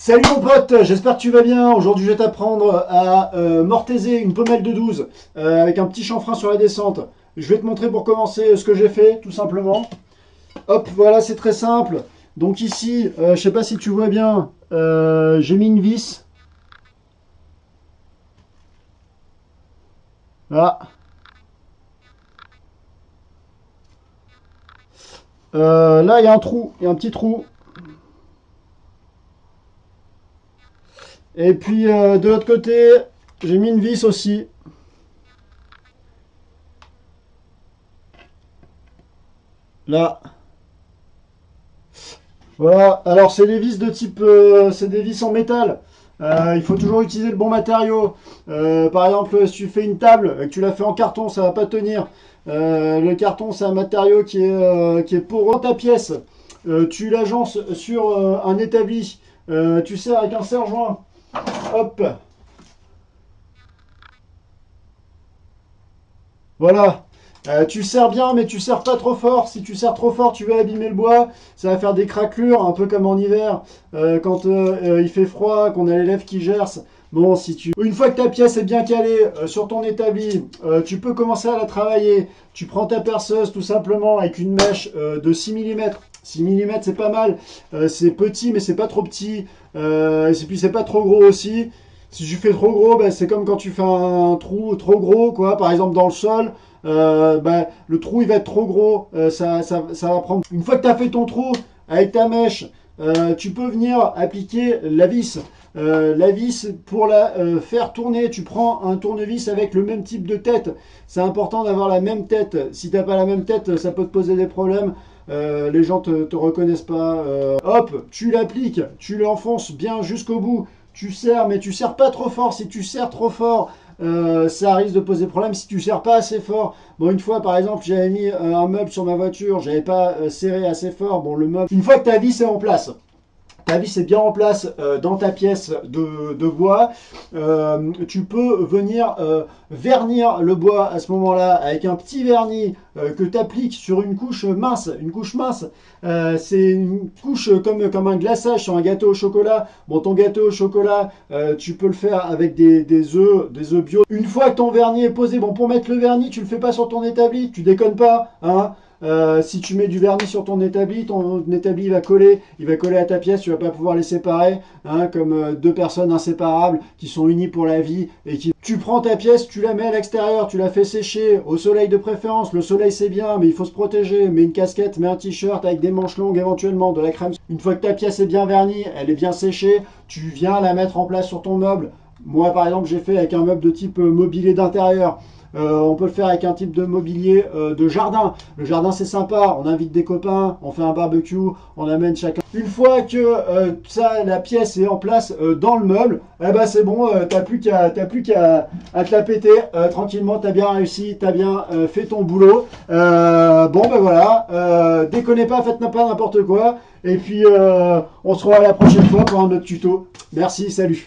Salut mon pote, j'espère que tu vas bien. Aujourd'hui je vais t'apprendre à mortaiser une pommelle de 12 avec un petit chanfrein sur la descente. Je vais te montrer pour commencer ce que j'ai fait tout simplement. Hop, voilà, c'est très simple. Donc ici, je sais pas si tu vois bien, j'ai mis une vis. Là. Là il y a un trou, il y a un petit trou. Et puis de l'autre côté, j'ai mis une vis aussi. Là. Voilà, alors c'est des vis de type, c'est des vis en métal. Il faut toujours utiliser le bon matériau. Par exemple, si tu fais une table et que tu la fais en carton, ça va pas tenir. Le carton, c'est un matériau qui est poreux. Dans ta pièce, tu l'agences sur un établi. Tu serres avec un serre-joint. Hop, voilà. Tu serres bien, mais tu serres pas trop fort. Si tu serres trop fort, tu vas abîmer le bois. Ça va faire des craquelures, un peu comme en hiver, quand il fait froid, qu'on a les lèvres qui gercent. Bon, si tu... Une fois que ta pièce est bien calée sur ton établi, tu peux commencer à la travailler. Tu prends ta perceuse tout simplement avec une mèche de 6 mm. 6 mm, c'est pas mal. C'est petit, mais c'est pas trop petit. Et puis c'est pas trop gros aussi. Si tu fais trop gros, ben, c'est comme quand tu fais un trou trop gros, quoi. Par exemple dans le sol, ben, le trou il va être trop gros. Ça va prendre. Une fois que tu as fait ton trou avec ta mèche, tu peux venir appliquer la vis. La vis, pour la faire tourner, tu prends un tournevis avec le même type de tête. C'est important d'avoir la même tête. Si tu n'as pas la même tête, ça peut te poser des problèmes. Les gens te reconnaissent pas. Hop, tu l'appliques, tu l'enfonces bien jusqu'au bout. Tu serres, mais tu serres pas trop fort. Si tu serres trop fort, ça risque de poser problème. Si tu serres pas assez fort, bon, une fois par exemple, j'avais mis un meuble sur ma voiture, j'avais pas serré assez fort. Bon, le meuble, une fois que ta vis est en place, ta vis est bien en place dans ta pièce de bois, tu peux venir vernir le bois à ce moment-là avec un petit vernis que tu appliques sur une couche mince. Une couche mince, c'est une couche comme un glaçage sur un gâteau au chocolat. Bon, ton gâteau au chocolat, tu peux le faire avec des œufs bio. Une fois que ton vernis est posé, bon, pour mettre le vernis, tu le fais pas sur ton établi, tu déconnes pas, hein. Si tu mets du vernis sur ton établi il va coller à ta pièce, tu vas pas pouvoir les séparer, hein, comme deux personnes inséparables qui sont unies pour la vie et qui... Tu prends ta pièce, tu la mets à l'extérieur, tu la fais sécher, au soleil de préférence. Le soleil c'est bien, mais il faut se protéger. Mets une casquette, mets un t-shirt avec des manches longues éventuellement, de la crème. Une fois que ta pièce est bien vernie, elle est bien séchée, tu viens la mettre en place sur ton meuble. Moi par exemple j'ai fait avec un meuble de type mobilier d'intérieur. On peut le faire avec un type de mobilier de jardin. Le jardin c'est sympa, on invite des copains, on fait un barbecue, on amène chacun. Une fois que la pièce est en place dans le meuble, eh ben c'est bon, t'as plus qu'à te la péter tranquillement, t'as bien réussi, t'as bien fait ton boulot. Bon ben voilà, déconnez pas, faites pas n'importe quoi. Et puis on se revoit la prochaine fois pour un autre tuto. Merci, salut.